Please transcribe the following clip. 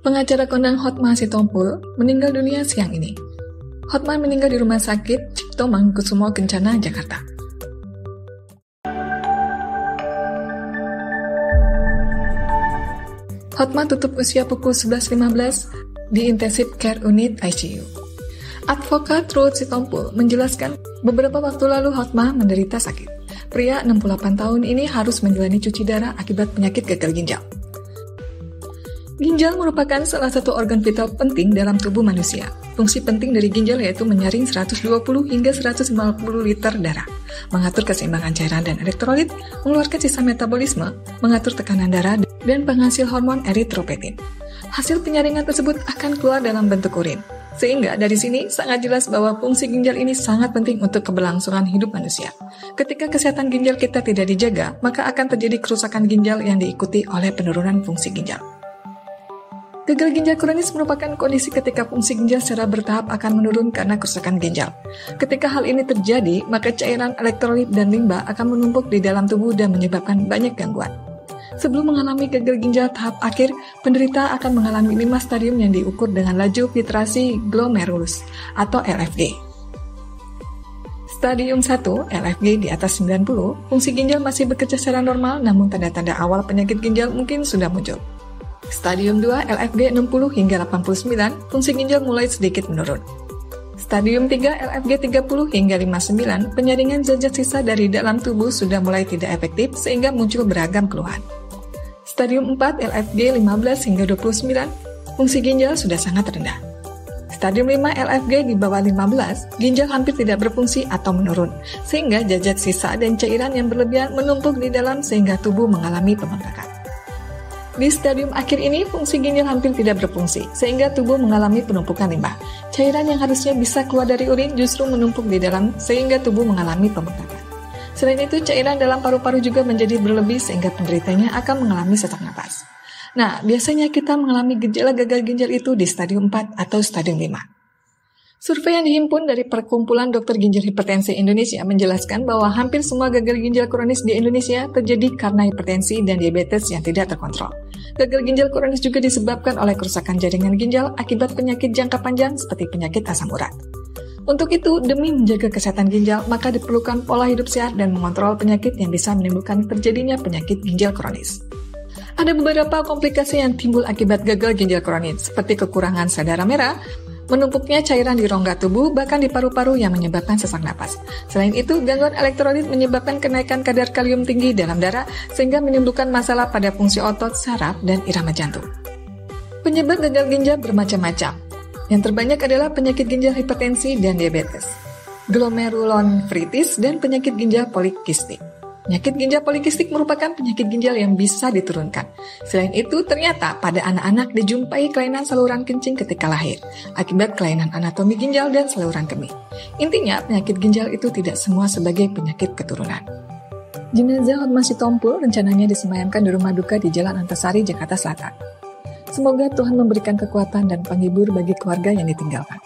Pengacara kondang Hotma Sitompul meninggal dunia siang ini. Hotma meninggal di Rumah Sakit Cipto Mangunkusumo Kencana, Jakarta. Hotma tutup usia pukul 11.15 di Intensive Care Unit ICU. Advokat Ruth Sitompul menjelaskan beberapa waktu lalu Hotma menderita sakit. Pria 68 tahun ini harus menjalani cuci darah akibat penyakit gagal ginjal. Ginjal merupakan salah satu organ vital penting dalam tubuh manusia. Fungsi penting dari ginjal yaitu menyaring 120 hingga 150 liter darah, mengatur keseimbangan cairan dan elektrolit, mengeluarkan sisa metabolisme, mengatur tekanan darah, dan penghasil hormon eritropoietin. Hasil penyaringan tersebut akan keluar dalam bentuk urin. Sehingga dari sini sangat jelas bahwa fungsi ginjal ini sangat penting untuk keberlangsungan hidup manusia. Ketika kesehatan ginjal kita tidak dijaga, maka akan terjadi kerusakan ginjal yang diikuti oleh penurunan fungsi ginjal. Gagal ginjal kronis merupakan kondisi ketika fungsi ginjal secara bertahap akan menurun karena kerusakan ginjal. Ketika hal ini terjadi, maka cairan elektrolit dan limba akan menumpuk di dalam tubuh dan menyebabkan banyak gangguan. Sebelum mengalami gagal ginjal tahap akhir, penderita akan mengalami 5 stadium yang diukur dengan laju filtrasi glomerulus atau LFG. Stadium 1, LFG di atas 90, fungsi ginjal masih bekerja secara normal, namun tanda-tanda awal penyakit ginjal mungkin sudah muncul. Stadium 2, LFG 60 hingga 89, fungsi ginjal mulai sedikit menurun. Stadium 3, LFG 30 hingga 59, penyaringan zat-zat sisa dari dalam tubuh sudah mulai tidak efektif sehingga muncul beragam keluhan. Stadium 4, LFG 15 hingga 29, fungsi ginjal sudah sangat rendah. Stadium 5, LFG di bawah 15, ginjal hampir tidak berfungsi atau menurun, sehingga zat-zat sisa dan cairan yang berlebihan menumpuk di dalam sehingga tubuh mengalami pembengkakan. Di stadium akhir ini, fungsi ginjal hampir tidak berfungsi, sehingga tubuh mengalami penumpukan limbah. Cairan yang harusnya bisa keluar dari urin justru menumpuk di dalam, sehingga tubuh mengalami pembengkakan. Selain itu, cairan dalam paru-paru juga menjadi berlebih, sehingga penderitanya akan mengalami sesak napas. Nah, biasanya kita mengalami gejala gagal ginjal itu di stadium 4 atau stadium 5. Survei yang dihimpun dari Perkumpulan Dokter Ginjal Hipertensi Indonesia menjelaskan bahwa hampir semua gagal ginjal kronis di Indonesia terjadi karena hipertensi dan diabetes yang tidak terkontrol. Gagal ginjal kronis juga disebabkan oleh kerusakan jaringan ginjal akibat penyakit jangka panjang seperti penyakit asam urat. Untuk itu, demi menjaga kesehatan ginjal, maka diperlukan pola hidup sehat dan mengontrol penyakit yang bisa menimbulkan terjadinya penyakit ginjal kronis. Ada beberapa komplikasi yang timbul akibat gagal ginjal kronis, seperti kekurangan sel darah merah, menumpuknya cairan di rongga tubuh, bahkan di paru-paru yang menyebabkan sesak napas. Selain itu, gangguan elektrolit menyebabkan kenaikan kadar kalium tinggi dalam darah, sehingga menimbulkan masalah pada fungsi otot, saraf, dan irama jantung. Penyebab gagal ginjal bermacam-macam. Yang terbanyak adalah penyakit ginjal hipertensi dan diabetes, glomerulonefritis, dan penyakit ginjal polikistik. Penyakit ginjal polikistik merupakan penyakit ginjal yang bisa diturunkan. Selain itu, ternyata pada anak-anak dijumpai kelainan saluran kencing ketika lahir, akibat kelainan anatomi ginjal dan saluran kemih. Intinya, penyakit ginjal itu tidak semua sebagai penyakit keturunan. Jenazah Hotma Sitompul rencananya disemayamkan di rumah duka di Jalan Antasari, Jakarta Selatan. Semoga Tuhan memberikan kekuatan dan penghibur bagi keluarga yang ditinggalkan.